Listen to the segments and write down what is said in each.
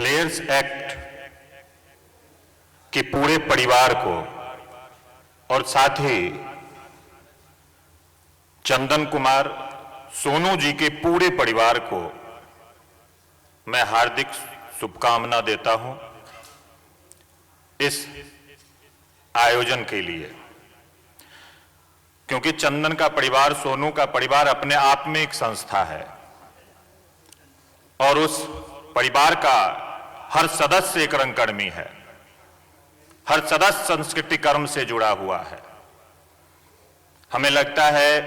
Players act के पूरे परिवार को और साथ ही चंदन कुमार सोनू जी के पूरे परिवार को मैं हार्दिक शुभकामना देता हूं इस आयोजन के लिए, क्योंकि चंदन का परिवार, सोनू का परिवार अपने आप में एक संस्था है और उस परिवार का हर सदस्य एक रंगकर्मी है, हर सदस्य संस्कृति कर्म से जुड़ा हुआ है। हमें लगता है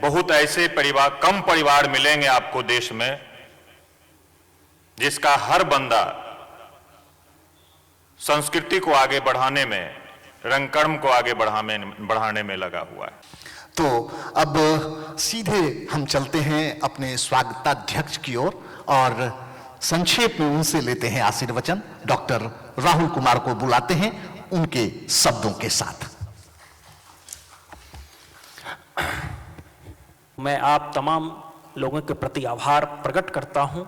बहुत ऐसे परिवार, कम परिवार मिलेंगे आपको देश में जिसका हर बंदा संस्कृति को आगे बढ़ाने में, रंगकर्म को आगे बढ़ाने में लगा हुआ है। तो अब सीधे हम चलते हैं अपने स्वागताध्यक्ष की ओर और संक्षेप में उनसे लेते हैं आशीर्वचन। डॉक्टर राहुल कुमार को बुलाते हैं उनके शब्दों के साथ। मैं आप तमाम लोगों के प्रति आभार प्रकट करता हूं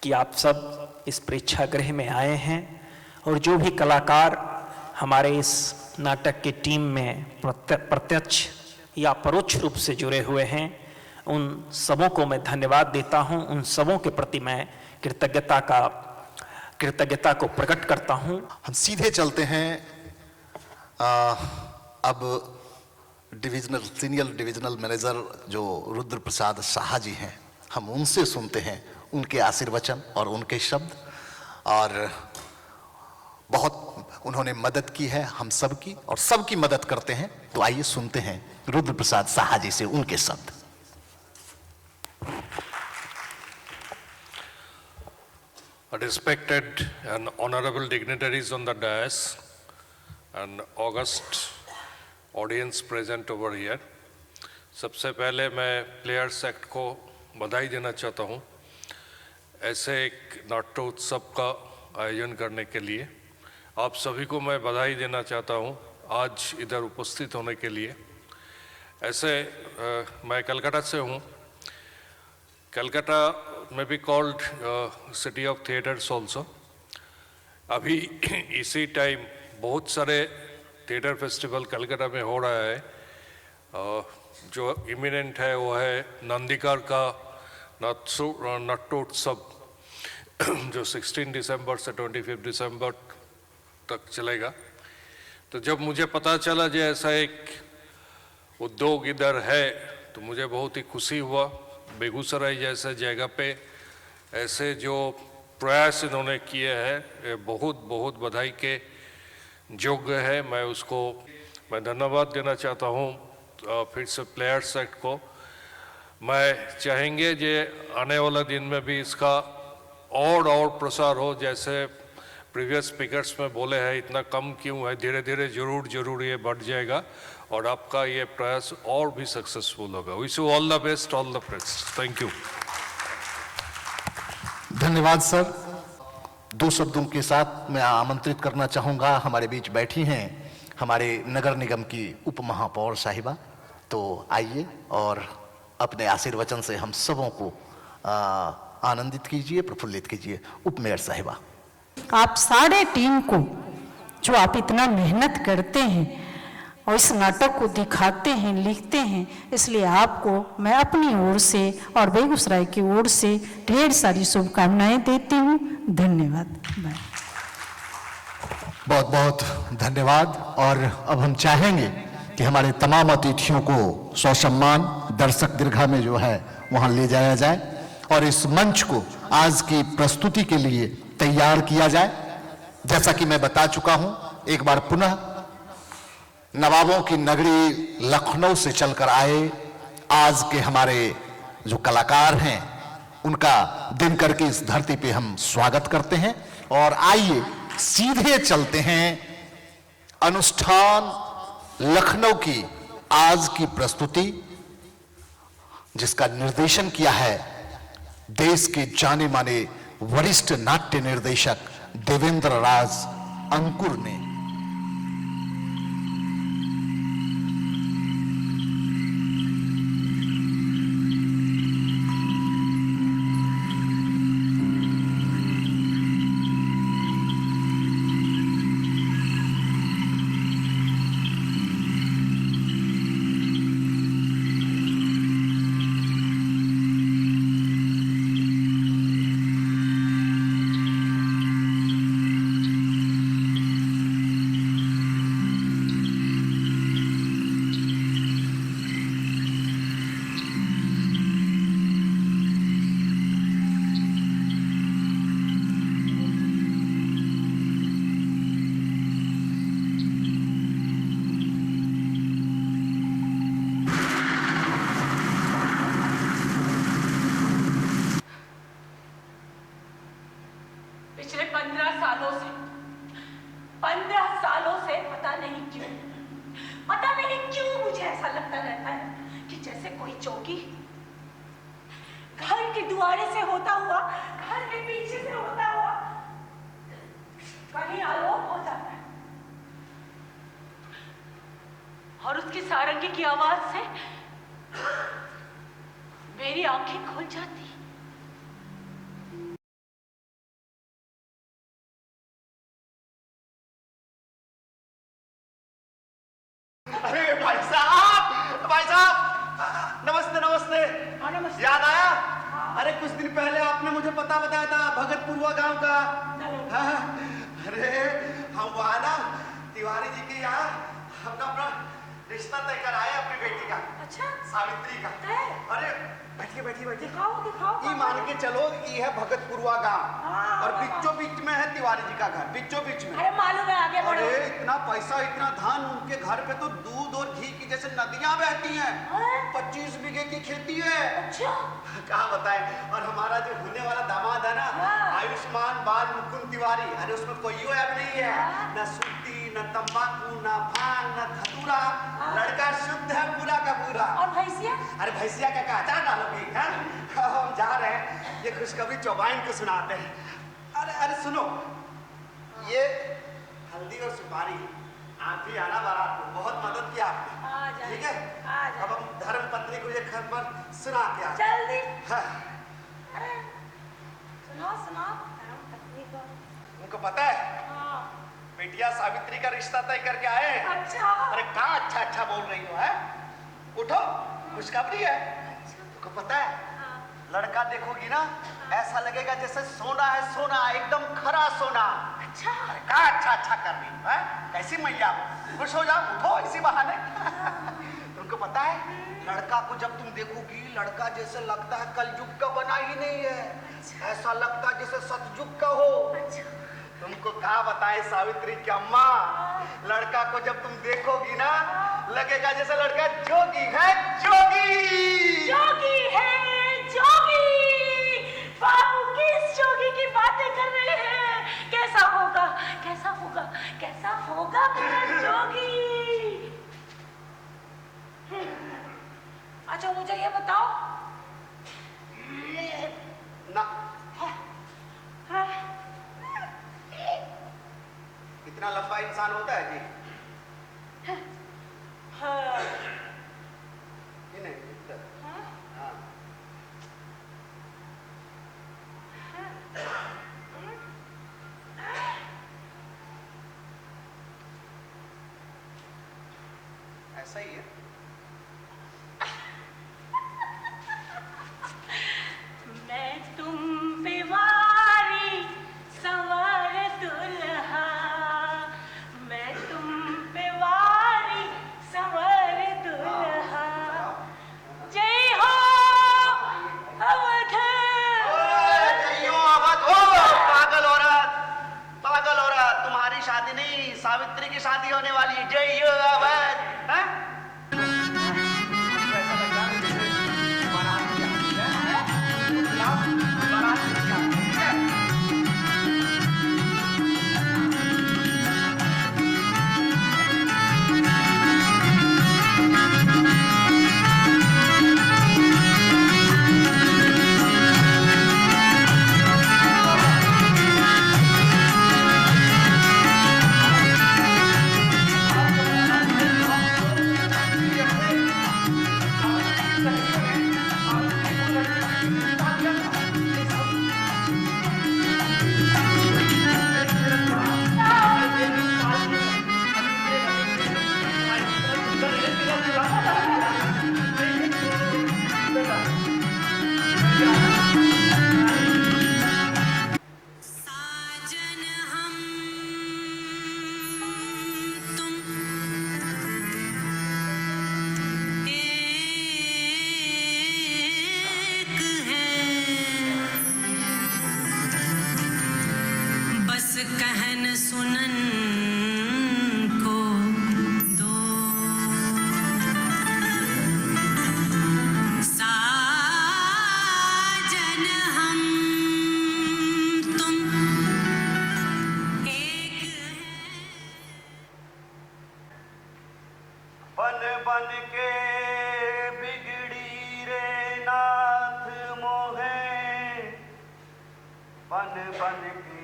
कि आप सब इस प्रेक्षागृह में आए हैं और जो भी कलाकार हमारे इस नाटक की टीम में प्रत्यक्ष या परोक्ष रूप से जुड़े हुए हैं, उन सबों को मैं धन्यवाद देता हूं। उन सबों के प्रति मैं कृतज्ञता को प्रकट करता हूं। हम सीधे चलते हैं अब सीनियर डिविजनल मैनेजर जो रुद्र प्रसाद साहा जी हैं, हम उनसे सुनते हैं उनके आशीर्वचन और उनके शब्द। और बहुत उन्होंने मदद की है हम सबकी और सबकी मदद करते हैं। तो आइए सुनते हैं रुद्र प्रसाद साहा जी से उनके शब्द। Respected and honorable dignitaries on the dais and august audience present over here, सबसे पहले मैं प्लेयर्स एक्ट को बधाई देना चाहता हूँ ऐसे एक नाट्योत्सव का आयोजन करने के लिए। आप सभी को मैं बधाई देना चाहता हूँ आज इधर उपस्थित होने के लिए। ऐसे मैं कलकत्ता से हूँ। कलकत्ता में भी called city of theatres also. अभी इसी टाइम बहुत सारे थिएटर फेस्टिवल कलकत्ता में हो रहा है। जो इमिनेंट है वो है नंदीकर का नाट्योत्सव जो 16 दिसंबर से 25 दिसंबर तक चलेगा। तो जब मुझे पता चला कि ऐसा एक उद्योग इधर है तो मुझे बहुत ही खुशी हुआ। बेगूसराय जैसे जगह पे ऐसे जो प्रयास इन्होंने किए हैं ये बहुत बहुत बधाई के योग्य है। मैं धन्यवाद देना चाहता हूँ फिर से प्लेयर्स एक्ट को। मैं चाहेंगे कि आने वाला दिन में भी इसका और प्रसार हो। जैसे प्रीवियस स्पीकर्स में बोले हैं इतना कम क्यों है, धीरे धीरे जरूर ये बढ़ जाएगा और आपका ये प्रयास और भी सक्सेसफुल होगा। Wish you all the best, all the best. Thank you. धन्यवाद सर। दो शब्दों के साथ मैं आमंत्रित करना चाहूंगा, हमारे बीच बैठी हैं हमारे नगर निगम की उप महापौर साहिबा। तो आइए और अपने आशीर्वचन से हम सबों को आनंदित कीजिए, प्रफुल्लित कीजिए। उप मेयर साहिबा। आप सारे टीम को जो आप इतना मेहनत करते हैं और इस नाटक को दिखाते हैं, लिखते हैं, इसलिए आपको मैं अपनी ओर से और बेगूसराय की ओर से ढेर सारी शुभकामनाएं देती हूँ। धन्यवाद। बहुत बहुत धन्यवाद। और अब हम चाहेंगे कि हमारे तमाम अतिथियों को ससम्मान दर्शक दीर्घा में जो है वहां ले जाया जाए और इस मंच को आज की प्रस्तुति के लिए तैयार किया जाए। जैसा कि मैं बता चुका हूं, एक बार पुनः नवाबों की नगरी लखनऊ से चलकर आए आज के हमारे जो कलाकार हैं उनका दिनकर की इस धरती पे हम स्वागत करते हैं। और आइए सीधे चलते हैं अनुष्ठान लखनऊ की आज की प्रस्तुति, जिसका निर्देशन किया है देश के जाने माने वरिष्ठ नाट्य निर्देशक देवेंद्र राज अंकुर ने। पिछले 15 सालों से पता नहीं क्यों मुझे ऐसा लगता रहता है कि जैसे कोई चौकी घर के दुआरे से होता हुआ, घर के पीछे से होता हुआ कहीं आलोप हो जाता है और उसकी सारंगी की आवाज से मेरी आंखें खुल जाती। अरे भाई साहब नमस्ते नमस्ते। नमस्ते। याद आया? अरे कुछ दिन पहले आपने मुझे पता बताया था भगतपुरवा गांव का। हाँ, अरे हम वहाँ ना तिवारी जी के यहाँ हमने अपना रिश्ता तय कराया अपनी बेटी का। अच्छा, सावित्री का। अरे बैठिए बैठिए बैठिए। दिखाओ। ये मान के चलो ये है भगतपुरवा गांव और बीचों बीच में है तिवारी जी का घर, बीचों बीच में। अरे मालूम है, आगे बढ़ो। अरे इतना पैसा इतना धन, उनके घर पे तो दूध और घी की जैसे नदियां बहती हैं। 25 बीघे की खेती है। अच्छा, कहाँ बताएं। और हमारा जो होने वाला दामाद है ना, आयुष्मान बाल मुकुंद तिवारी, अरे उसमें कोई ऐप नहीं है, न सूती न तंबाकू न भांग न धतूरा, लड़का शुद्ध है पूरा का पूरा। और भैंसिया? अरे भैंसिया का अचार डालोगी? हम जा रहे हैं, ये खुशखबरी चौबाइन को सुनाते हैं। अरे सुनो, ये हल्दी और सुपारी आप भी आना बारात को, बहुत मदद किया आपने, ठीक है? अब हम धर्म पत्नी को ये खबर सुना के आ जल्दी। हाँ। अरे सुनाओ धर्म पत्नी को। उनको पता है बेटिया सावित्री का रिश्ता तय करके आए। अच्छा। अरे कहाँ अच्छा बोल रही हो? है उठो, खुशखबरी है। तुमको पता है लड़का देखोगी ना ऐसा लगेगा जैसे सोना है, सोना एकदम खरा सोना। अच्छा। अरे कहाँ अच्छा कर रही हो? कैसी मैया हो, खुश हो जाओ, उठो इसी बहाने। तुमको पता है लड़का को जब तुम देखोगी, लड़का जैसे लगता है कलयुग का बना ही नहीं है। अच्छा। ऐसा लगता है जैसे सतयुग का हो। अच्छा। तुमको कहा बताए सावित्री की अम्मा, लड़का को जब तुम देखोगी ना लगेगा जैसे लड़का जोगी है, जोगी है। बाबू किस जोगी की बातें कर रहे हैं? कैसा होगा मेरा जोगी? अच्छा मुझे ये बताओ ना इतना लंबा इंसान होता है जी? नहीं हाँ। ऐसा ही है। मैं तुम पे वारी सवार दुल्हा, मैं तुम पे वारी सवार दुल्हा, जय हो अवध। जय हो अवध। ओ पागल औरत, तुम्हारी शादी नहीं सावित्री की शादी होने वाली है। जय हो अवध। बन के बिगड़ी रे नाथ मोहे, बन बन के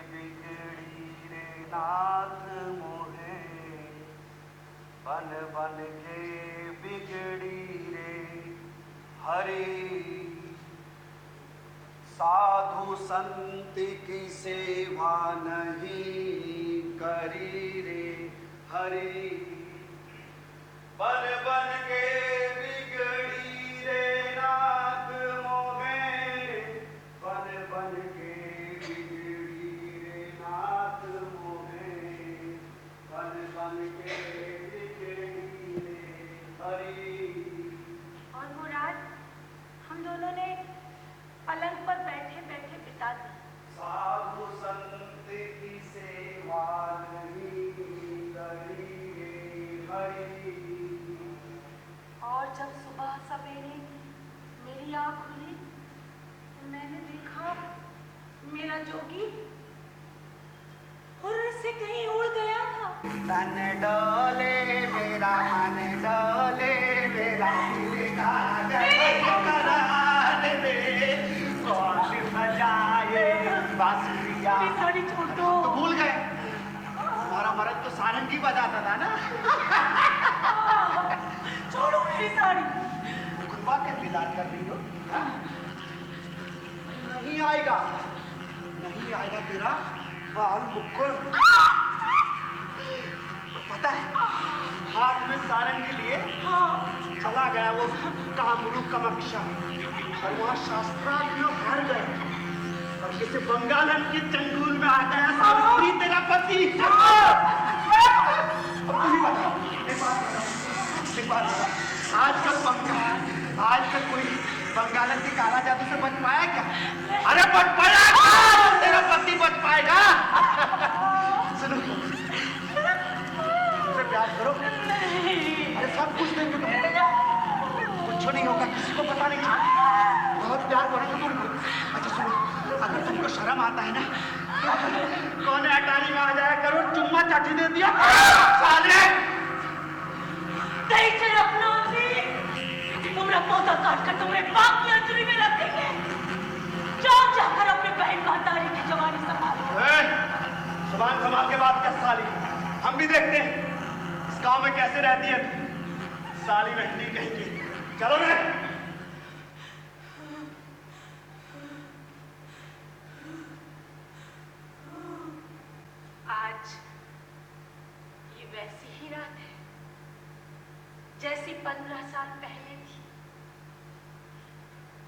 बिगड़ी रे नाथ मोहे, बन बन के बिगड़ी रे हरि। साधु संत की सेवा नहीं करी रे हरि, बन बन के बिगड़ी रे नाथ मोहे, बन बन के बिगड़ी रे नाथ मोहे, बन बन के बिगड़ी रे हरि। और वो रात हम दोनों ने पलंग पर बैठे बैठे बिता दी। साधु संत की सेवा नहीं करी रे हरि। और जब सुबह सवेरे मेरी आँख खुली तो मैंने देखा मेरा जोगी हुर्र से कहीं उड़ गया था। तन डोले मेरा मन डोले मेरा दिल का करार दे, कौन बजाए बांसुरिया। साड़ी छोड़ दो। तो भूल गए हमारा मर्द तो सारंगी बजाता था ना। छोड़ो मेरी साड़ी। खुदबा के इंतजार कर रही हो? हाँ? नहीं आएगा, नहीं आएगा तेरा बाल मुक्कुर। पता है हाथ में सारंगी लिए चला गया वो कामरू कमक्षा, और वहाँ शास्त्रार्थ में हार गए, और जैसे बंगालन के चंगुल में आ गया सावित्री तेरा पति। अब तू ही बता, एक बात बता, आजकल कोई बंगालन के काला जादू से बच पाया क्या? अरे बच पाया, तेरा पति बच पाएगा। सुनो, मुझसे प्यार करो, अरे सब कुछ देंगे तुमको, कुछ नहीं होगा, किसी को पता नहीं चलेगा, बहुत प्यार करोगे तुमको। अच्छा सुनो, अगर तुमको शर्म आता है ना, कौन अटारी में आ जाया करो, चुम्मा चाटी दे दिया साले। नहीं चल अपना तुम्हारा पौधा काट कर तुम्हारे बाप की अंजलि में रख देंगे। जाओ जाकर अपने बहन महतारी की जवानी संभालो। जुबान संभाल के बात कर साली, हम भी देखते हैं इस गांव में कैसे रहती है साली रहती कहेंगी। चलो रे। आज ये वैसी ही रात है जैसी 15 साल पहले थी।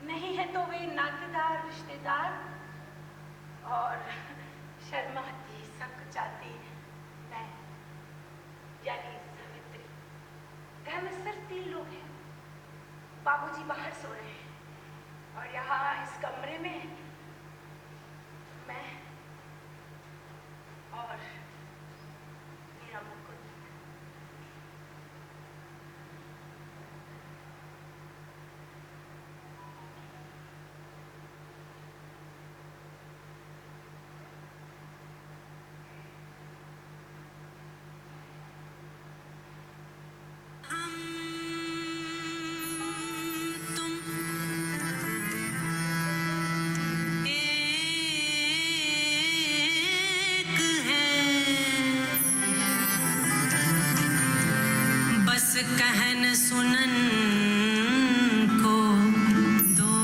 नहीं है तो वे नातेदार रिश्तेदार और शर्माती संकुचाती मैं यानी सावित्री। घर में सिर्फ 3 लोग हैं। बाबूजी बाहर सो रहे हैं और यहाँ इस कमरे में मैं और मेरा मुकुंद। कहन सुनन को दो,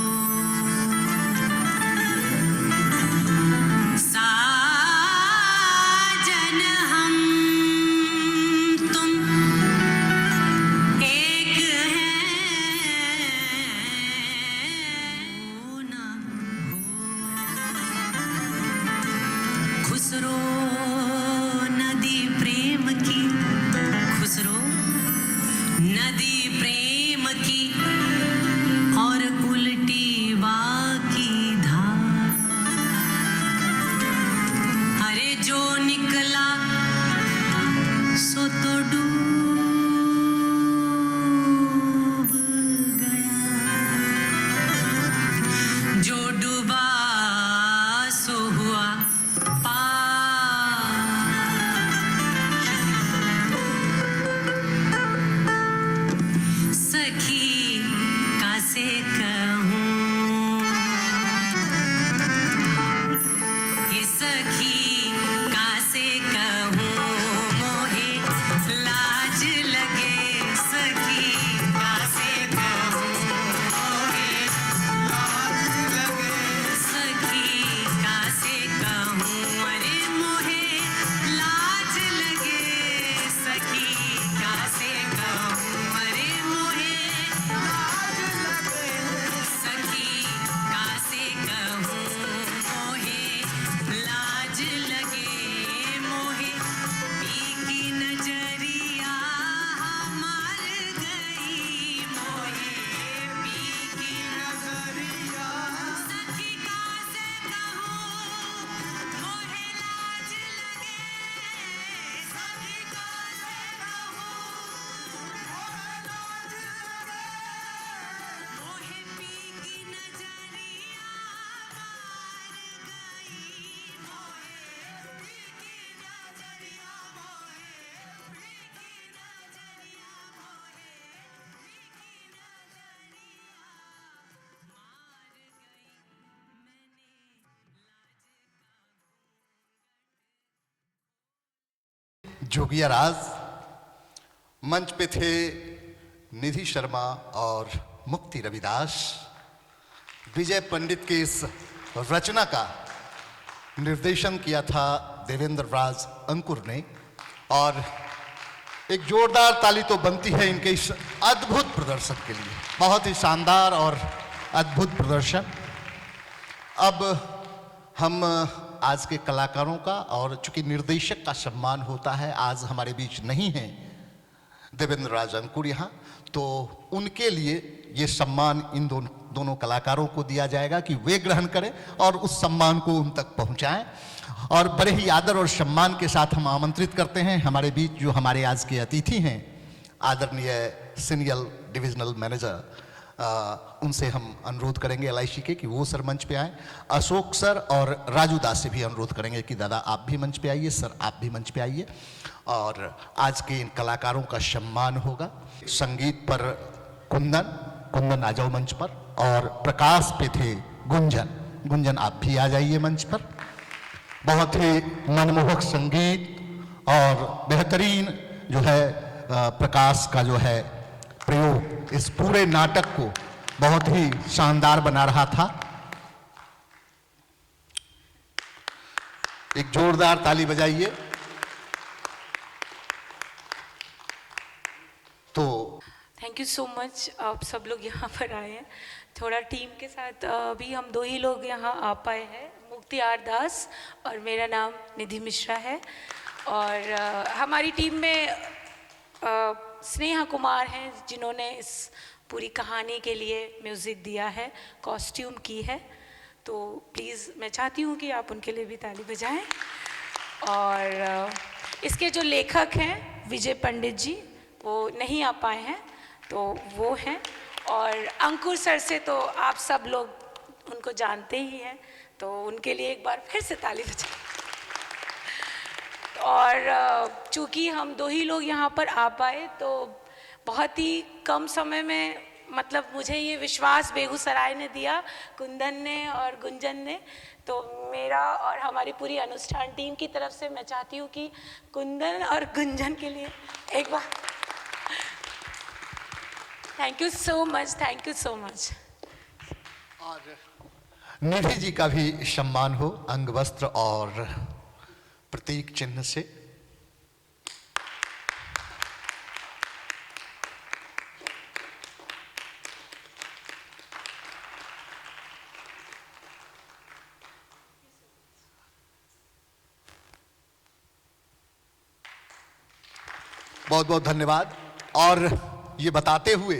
साजन हम तुम एक हैं, हो ना हो। खुसरो नदी प्रेम की, खुसरो नदी प्रेम की और उल्टी बाकी धार। अरे जो निकला सो तो डूब गया, जो डूबा सो हुआ पार। जोगिया राज। मंच पे थे निधि शर्मा और मुक्ति रविदास। विजय पंडित की इस रचना का निर्देशन किया था देवेंद्र राज अंकुर ने, और एक जोरदार ताली तो बनती है इनके इस अद्भुत प्रदर्शन के लिए। बहुत ही शानदार और अद्भुत प्रदर्शन। अब हम आज के कलाकारों का, और चूंकि निर्देशक का सम्मान होता है, आज हमारे बीच नहीं है देवेंद्र राज अंकुर यहाँ, तो उनके लिए ये सम्मान इन दोनों कलाकारों को दिया जाएगा कि वे ग्रहण करें और उस सम्मान को उन तक पहुँचाएं। और बड़े ही आदर और सम्मान के साथ हम आमंत्रित करते हैं हमारे बीच जो हमारे आज के अतिथि हैं, आदरणीय सीनियर डिविजनल मैनेजर, उनसे हम अनुरोध करेंगे LIC के कि वो सर मंच पे आए। अशोक सर और राजू दास से भी अनुरोध करेंगे कि दादा आप भी मंच पे आइए, सर आप भी मंच पे आइए, और आज के इन कलाकारों का सम्मान होगा। संगीत पर कुंदन आ जाओ मंच पर, और प्रकाश पे थे गुंजन आप भी आ जाइए मंच पर। बहुत ही मनमोहक संगीत और बेहतरीन जो है प्रकाश का जो है प्रयोग इस पूरे नाटक को बहुत ही शानदार बना रहा था। एक जोरदार ताली बजाइए। तो थैंक यू सो मच, आप सब लोग यहाँ पर आए हैं। थोड़ा टीम के साथ अभी हम 2 ही लोग यहाँ आ पाए हैं, मुक्ति आर दास और मेरा नाम निधि मिश्रा है। और हमारी टीम में स्नेहा कुमार हैं जिन्होंने इस पूरी कहानी के लिए म्यूज़िक दिया है, कॉस्ट्यूम की है। तो प्लीज़ मैं चाहती हूँ कि आप उनके लिए भी ताली बजाएं। और इसके जो लेखक हैं विजय पंडित जी, वो नहीं आ पाए हैं, तो वो हैं। और अंकुर सर से तो आप सब लोग उनको जानते ही हैं, तो उनके लिए एक बार फिर से ताली बजाएं। और चूँकि हम 2 ही लोग यहाँ पर आ पाए, तो बहुत ही कम समय में, मतलब मुझे ये विश्वास बेगूसराय ने दिया, कुंदन ने और गुंजन ने। तो मेरा और हमारी पूरी अनुष्ठान टीम की तरफ से मैं चाहती हूँ कि कुंदन और गुंजन के लिए एक बार thank you so much, thank you so much. और निधि जी का भी सम्मान हो अंग वस्त्र और प्रतीक चिन्ह से। बहुत बहुत धन्यवाद। और ये बताते हुए